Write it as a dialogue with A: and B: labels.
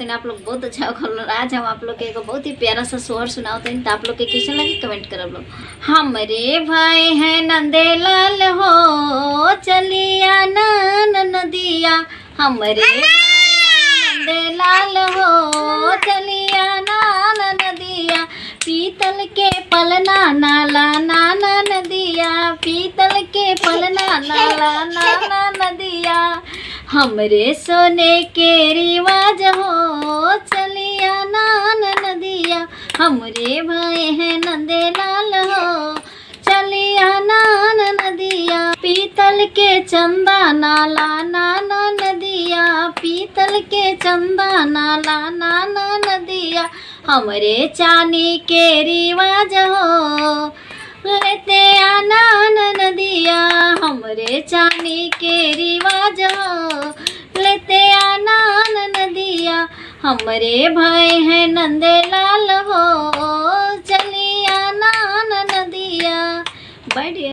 A: हैं आप लोग बहुत अच्छा होगा। आज हम आप लोग के एक बहुत ही प्यारा सा सोहर सुनाते हैं, तो आप लोग के कैसे लगे कमेंट कर लोग। हमरे भाई है नंदे लाल हो चलिया नदिया, हमरे नंदे लाल हो चलिया नदिया, पीतल के पलना नाला नाना नदिया, पीतल के पलना नाला नाना नदिया, हमरे सोने के रिवाज हो चलिया नदिया, हमरे भाई है नंदे लाल हो चलिया नदिया, पीतल के चंदा नाला नाना नदिया, पीतल के चंदा नाला नाना नदिया, हमरे चांदी के रिवाज हो लेते आना नदिया, हमरे चांदी के रिवाज हो लेते आना नदिया, हमरे भाई है नंदे लाल हो चलिया नदिया। Bye Deere.